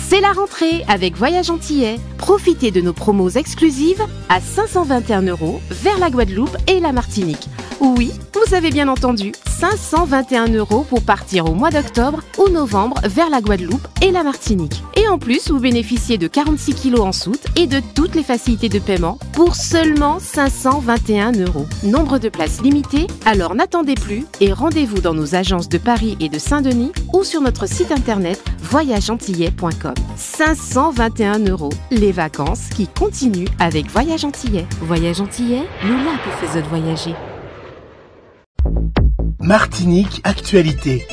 C'est la rentrée avec Voyage Antillais. Profitez de nos promos exclusives à 521 € vers la Guadeloupe et la Martinique. Oui, vous avez bien entendu, 521 € pour partir au mois d'octobre ou novembre vers la Guadeloupe et la Martinique. Et en plus, vous bénéficiez de 46 kg en soute et de toutes les facilités de paiement pour seulement 521 €. Nombre de places limitées, alors n'attendez plus et rendez-vous dans nos agences de Paris et de Saint-Denis ou sur notre site internet voyageantillais.com. 521 €, les vacances qui continuent avec Voyage Antillais. Voyage Antillais, nous là qui faisons voyager. Martinique Actualité.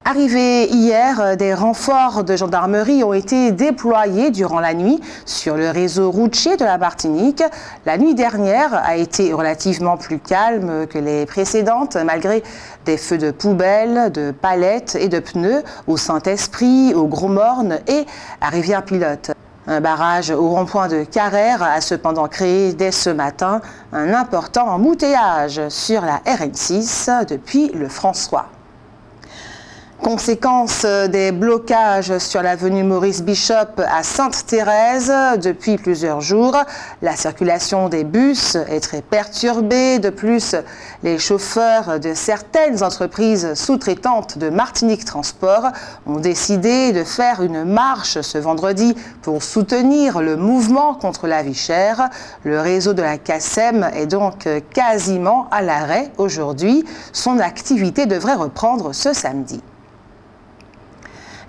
Arrivés hier, des renforts de gendarmerie ont été déployés durant la nuit sur le réseau routier de la Martinique. La nuit dernière a été relativement plus calme que les précédentes, malgré des feux de poubelles, de palettes et de pneus au Saint-Esprit, au Gros-Morne et à Rivière-Pilote. Un barrage au rond-point de Carrère a cependant créé dès ce matin un important embouteillage sur la RN6 depuis le François. Conséquence des blocages sur l'avenue Maurice Bishop à Sainte-Thérèse depuis plusieurs jours. La circulation des bus est très perturbée. De plus, les chauffeurs de certaines entreprises sous-traitantes de Martinique Transport ont décidé de faire une marche ce vendredi pour soutenir le mouvement contre la vie chère. Le réseau de la CACEM est donc quasiment à l'arrêt aujourd'hui. Son activité devrait reprendre ce samedi.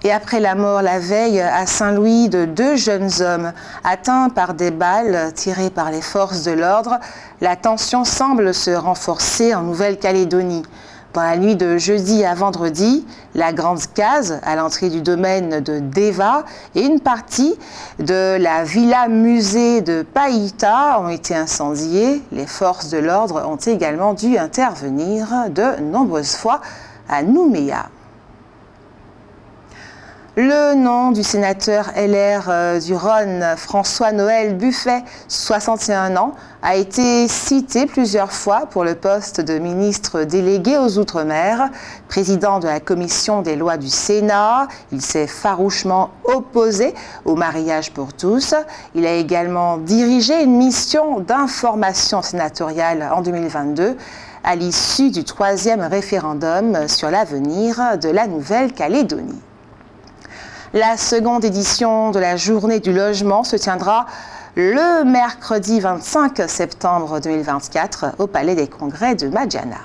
Et après la mort la veille à Saint-Louis de 2 jeunes hommes atteints par des balles tirées par les forces de l'ordre, la tension semble se renforcer en Nouvelle-Calédonie. Dans la nuit de jeudi à vendredi, la grande case à l'entrée du domaine de Deva et une partie de la villa musée de Païta ont été incendiées. Les forces de l'ordre ont également dû intervenir de nombreuses fois à Nouméa. Le nom du sénateur LR du Rhône, François-Noël Buffet, 61 ans, a été cité plusieurs fois pour le poste de ministre délégué aux Outre-mer. Président de la commission des lois du Sénat, il s'est farouchement opposé au mariage pour tous. Il a également dirigé une mission d'information sénatoriale en 2022 à l'issue du 3e référendum sur l'avenir de la Nouvelle-Calédonie. La seconde édition de la Journée du logement se tiendra le mercredi 25 septembre 2024 au Palais des Congrès de Madjana.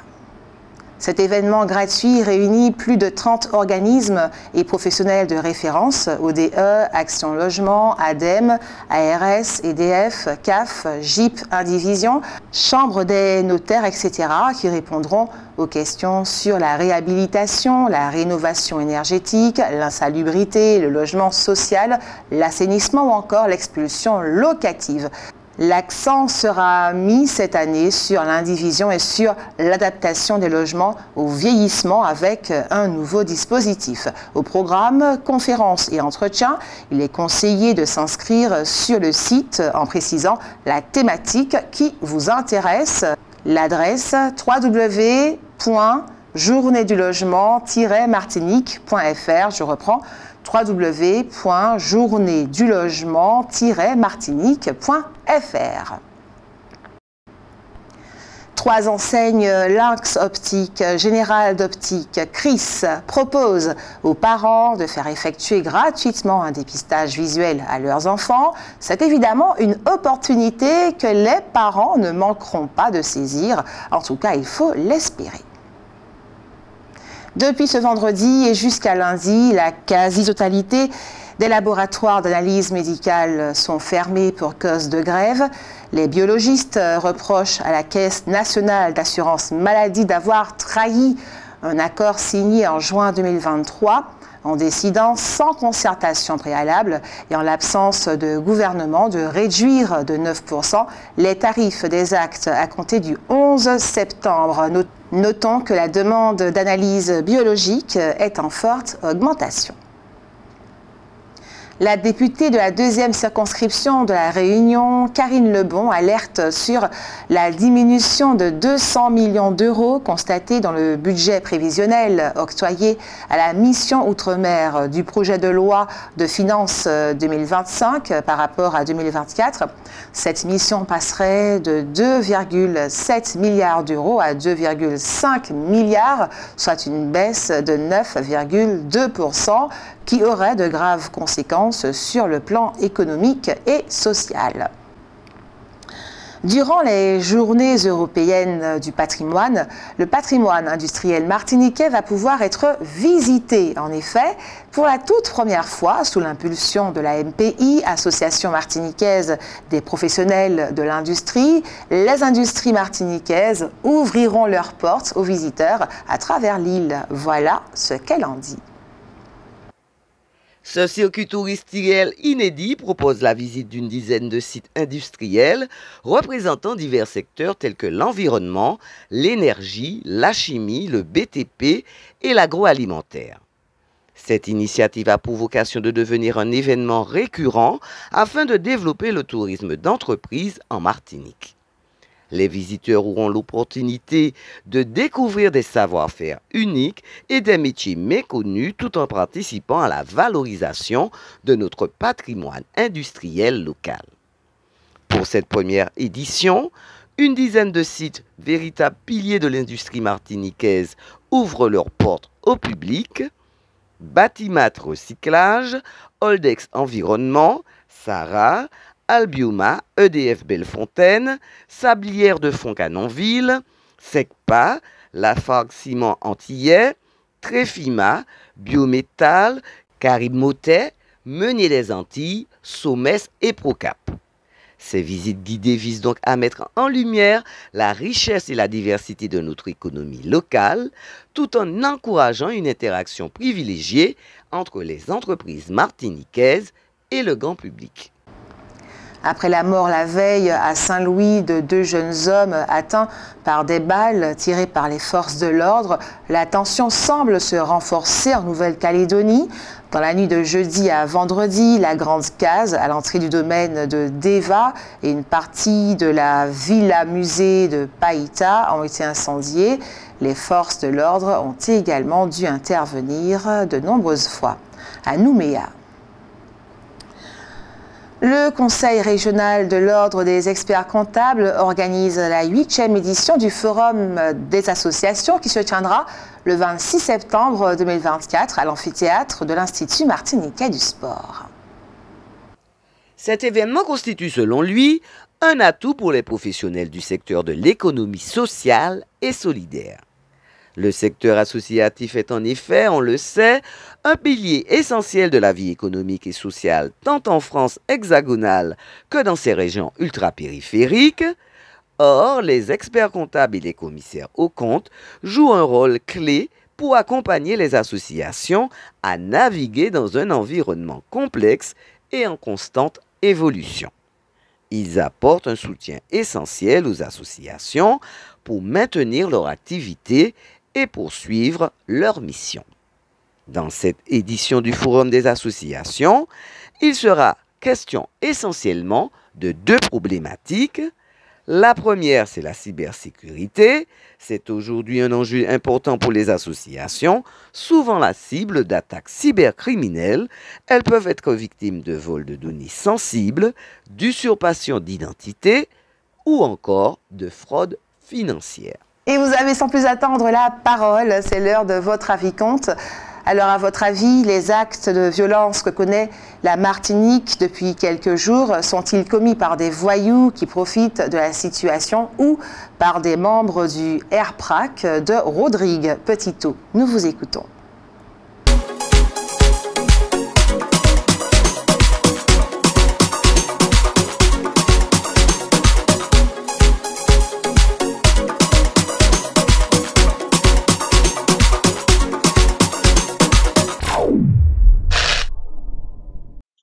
Cet événement gratuit réunit plus de 30 organismes et professionnels de référence, ODE, Action Logement, ADEME, ARS, EDF, CAF, GIP, Indivision, Chambre des notaires, etc. qui répondront aux questions sur la réhabilitation, la rénovation énergétique, l'insalubrité, le logement social, l'assainissement ou encore l'expulsion locative. L'accent sera mis cette année sur l'indivision et sur l'adaptation des logements au vieillissement avec un nouveau dispositif. Au programme, conférences et entretiens, il est conseillé de s'inscrire sur le site en précisant la thématique qui vous intéresse. L'adresse www.journéedulogement-martinique.fr. Je reprends www.journéedulogement-martinique.fr. 3 enseignes Lynx Optique, Général d'Optique, Chris proposent aux parents de faire effectuer gratuitement un dépistage visuel à leurs enfants. C'est évidemment une opportunité que les parents ne manqueront pas de saisir. En tout cas, il faut l'espérer. Depuis ce vendredi et jusqu'à lundi, la quasi-totalité des laboratoires d'analyse médicale sont fermés pour cause de grève. Les biologistes reprochent à la Caisse nationale d'assurance maladie d'avoir trahi un accord signé en juin 2023 en décidant sans concertation préalable et en l'absence de gouvernement de réduire de 9% les tarifs des actes à compter du 11 septembre. Notons que la demande d'analyse biologique est en forte augmentation. La députée de la 2e circonscription de la Réunion, Karine Lebon, alerte sur la diminution de 200 millions d'euros constatée dans le budget prévisionnel octroyé à la mission Outre-mer du projet de loi de finances 2025 par rapport à 2024. Cette mission passerait de 2,7 milliards d'euros à 2,5 milliards, soit une baisse de 9,2%. Qui aurait de graves conséquences sur le plan économique et social. Durant les journées européennes du patrimoine, le patrimoine industriel martiniquais va pouvoir être visité. En effet, pour la toute première fois, sous l'impulsion de la MPI, Association martiniquaise des professionnels de l'industrie, les industries martiniquaises ouvriront leurs portes aux visiteurs à travers l'île. Voilà ce qu'elle en dit. Ce circuit touristique inédit propose la visite d'une dizaine de sites industriels représentant divers secteurs tels que l'environnement, l'énergie, la chimie, le BTP et l'agroalimentaire. Cette initiative a pour vocation de devenir un événement récurrent afin de développer le tourisme d'entreprise en Martinique. Les visiteurs auront l'opportunité de découvrir des savoir-faire uniques et des métiers méconnus tout en participant à la valorisation de notre patrimoine industriel local. Pour cette première édition, une dizaine de sites, véritables piliers de l'industrie martiniquaise, ouvrent leurs portes au public. Batimat Recyclage, Oldex Environnement, Sarah, Albioma, EDF Bellefontaine, Sablière de Fond-Canonville, SECPA, Lafargue Ciment Antillais, Tréfima, Biométal, Caribe Motet, Meunier des Antilles, Sommes et Procap. Ces visites guidées visent donc à mettre en lumière la richesse et la diversité de notre économie locale, tout en encourageant une interaction privilégiée entre les entreprises martiniquaises et le grand public. Après la mort la veille à Saint-Louis de 2 jeunes hommes atteints par des balles tirées par les forces de l'ordre, la tension semble se renforcer en Nouvelle-Calédonie. Dans la nuit de jeudi à vendredi, la Grande Case, à l'entrée du domaine de Deva et une partie de la villa-musée de Païta ont été incendiées. Les forces de l'ordre ont également dû intervenir de nombreuses fois. À Nouméa. Le Conseil régional de l'Ordre des experts comptables organise la 8e édition du Forum des associations qui se tiendra le 26 septembre 2024 à l'amphithéâtre de l'Institut martiniquais du sport. Cet événement constitue selon lui un atout pour les professionnels du secteur de l'économie sociale et solidaire. Le secteur associatif est en effet, on le sait, un pilier essentiel de la vie économique et sociale tant en France hexagonale que dans ses régions ultrapériphériques. Or, les experts comptables et les commissaires aux comptes jouent un rôle clé pour accompagner les associations à naviguer dans un environnement complexe et en constante évolution. Ils apportent un soutien essentiel aux associations pour maintenir leur activité et poursuivre leur mission. Dans cette édition du Forum des associations, il sera question essentiellement de 2 problématiques. La première, c'est la cybersécurité. C'est aujourd'hui un enjeu important pour les associations, souvent la cible d'attaques cybercriminelles. Elles peuvent être victimes de vols de données sensibles, d'usurpation d'identité ou encore de fraude financière. Et vous avez sans plus attendre la parole, c'est l'heure de votre avis compte. Alors à votre avis, les actes de violence que connaît la Martinique depuis quelques jours sont-ils commis par des voyous qui profitent de la situation ou par des membres du RPRAC de Rodrigue Petitot? Nous vous écoutons.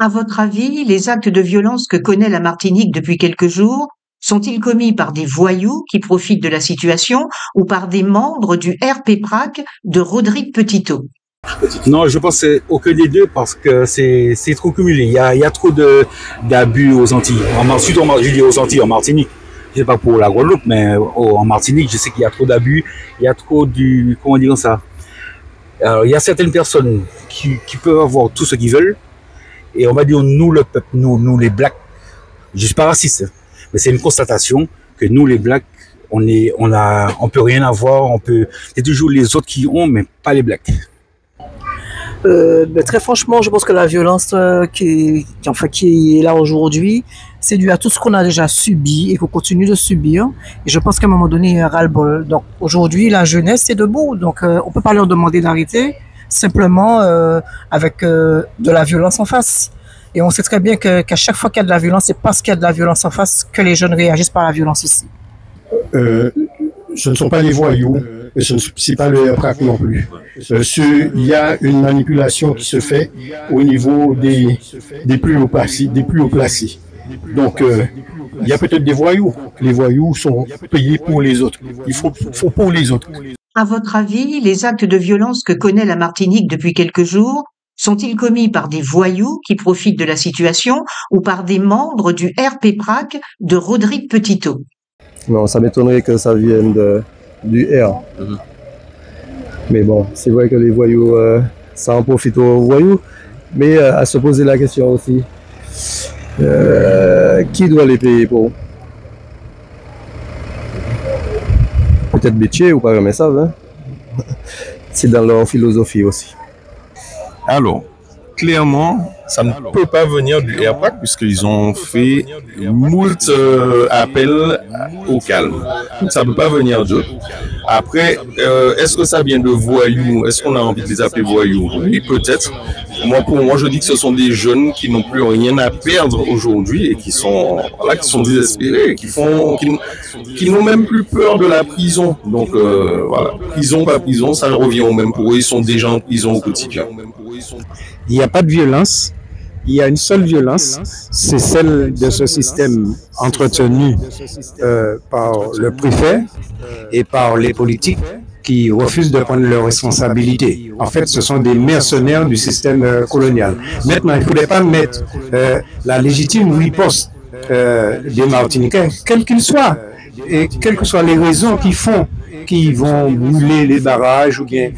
À votre avis, les actes de violence que connaît la Martinique depuis quelques jours sont-ils commis par des voyous qui profitent de la situation ou par des membres du RPPRAC de Rodrigue Petitot? Non, je pense que c'est aucun des deux parce que c'est trop cumulé. Il y a trop d'abus aux Antilles. Surtout, je dis aux Antilles, en Martinique. Je sais pas pour la Guadeloupe, mais en Martinique, je sais qu'il y a trop d'abus. Il y a trop comment dire ça? Alors, il y a certaines personnes qui peuvent avoir tout ce qu'ils veulent. Et on va dire, nous, le peuple, nous les Blacks, je suis pas raciste, mais c'est une constatation que nous, les Blacks, on peut rien avoir, c'est toujours les autres qui ont, mais pas les Blacks. Très franchement, je pense que la violence qui est là aujourd'hui, c'est dû à tout ce qu'on a déjà subi et qu'on continue de subir. Et je pense qu'à un moment donné, il y a un ras-le-bol. Donc aujourd'hui, la jeunesse est debout. Donc on peut pas leur demander d'arrêter, simplement avec de la violence en face. Et on sait très bien qu'à chaque fois qu'il y a de la violence, c'est parce qu'il y a de la violence en face que les jeunes réagissent par la violence aussi. Ce ne sont pas les voyous, ce n'est pas le RPRAC non plus. Il y a une manipulation qui se fait au niveau des plus haut placés. Donc, il y a peut-être des voyous. Les voyous sont payés pour les autres. Il faut pour les autres. À votre avis, les actes de violence que connaît la Martinique depuis quelques jours sont-ils commis par des voyous qui profitent de la situation ou par des membres du RPPRAC de Rodrigue Petitot? Non, ça m'étonnerait que ça vienne du R. Mais bon, c'est vrai que les voyous, ça en profite aux voyous. Mais à se poser la question aussi, qui doit les payer pour? Peut-être Bétier ou pas, mais ça, hein? C'est dans leur philosophie aussi. Alors, clairement, ça ne peut pas venir du RPRAC puisqu'ils ont fait moult appels au calme. Ça ne peut pas venir d'eux. Après, est-ce que ça vient de voyous? Est-ce qu'on a envie de les appeler voyous? Oui, peut-être. Pour moi, je dis que ce sont des jeunes qui n'ont plus rien à perdre aujourd'hui et qui sont désespérés, qui n'ont même plus peur de la prison. Donc, voilà. Prison, pas prison, ça revient au même pour eux. Ils sont déjà en prison au quotidien. Il n'y a pas de violence, il y a une seule violence, c'est celle de ce système entretenu par le préfet et par les politiques qui refusent de prendre leurs responsabilités. En fait, ce sont des mercenaires du système colonial. Maintenant, il ne faudrait pas mettre la légitime riposte des Martiniquais, quels qu'ils soient, et quelles que soient les raisons qui vont brûler les barrages ou bien.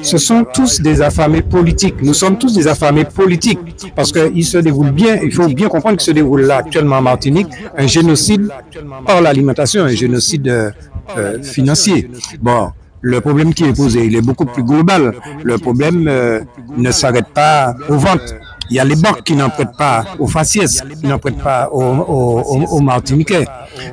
Ce sont tous des affamés politiques. Nous sommes tous des affamés politiques parce qu'il se déroule bien, il faut bien comprendre qu'il se déroule là actuellement en Martinique un génocide par l'alimentation, un génocide financier. Bon, le problème qui est posé, il est beaucoup plus global. Le problème ne s'arrête pas aux ventes. Il y a les banques qui n'en prêtent pas aux faciès, qui n'en prêtent pas aux Martiniquais.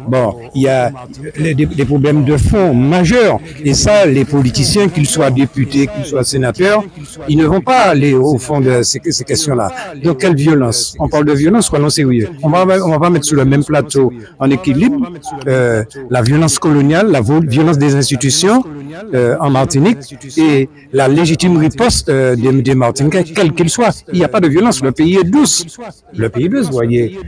Bon, il y a des problèmes de fond majeurs. Et ça, les politiciens, qu'ils soient députés, qu'ils soient sénateurs, ils ne vont pas aller au fond de ces questions-là. Donc, quelle violence? On parle de violence, soyons sérieux. On va pas mettre sur le même plateau en équilibre la violence coloniale, la violence des institutions en Martinique et la légitime riposte des Martiniquais, quelle qu'elle soit. Il n'y a pas de violence. Le pays est douce. Le pays est douce, vous voyez.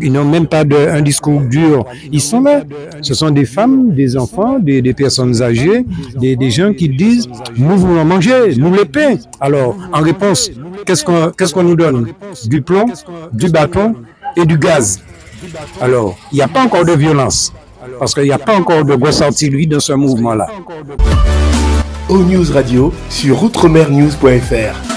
Ils n'ont même pas un discours dur. Ils sont là. Ce sont des femmes, des enfants, des personnes âgées, des gens qui disent « nous voulons manger, nous les pains ». Alors, en réponse, qu'est-ce qu'on nous donne? Du plomb, du bâton et du gaz. Alors, il n'y a pas encore de violence. Parce qu'il n'y a pas encore de grosse artillerie dans ce mouvement-là. O-News Radio sur outremernews.fr.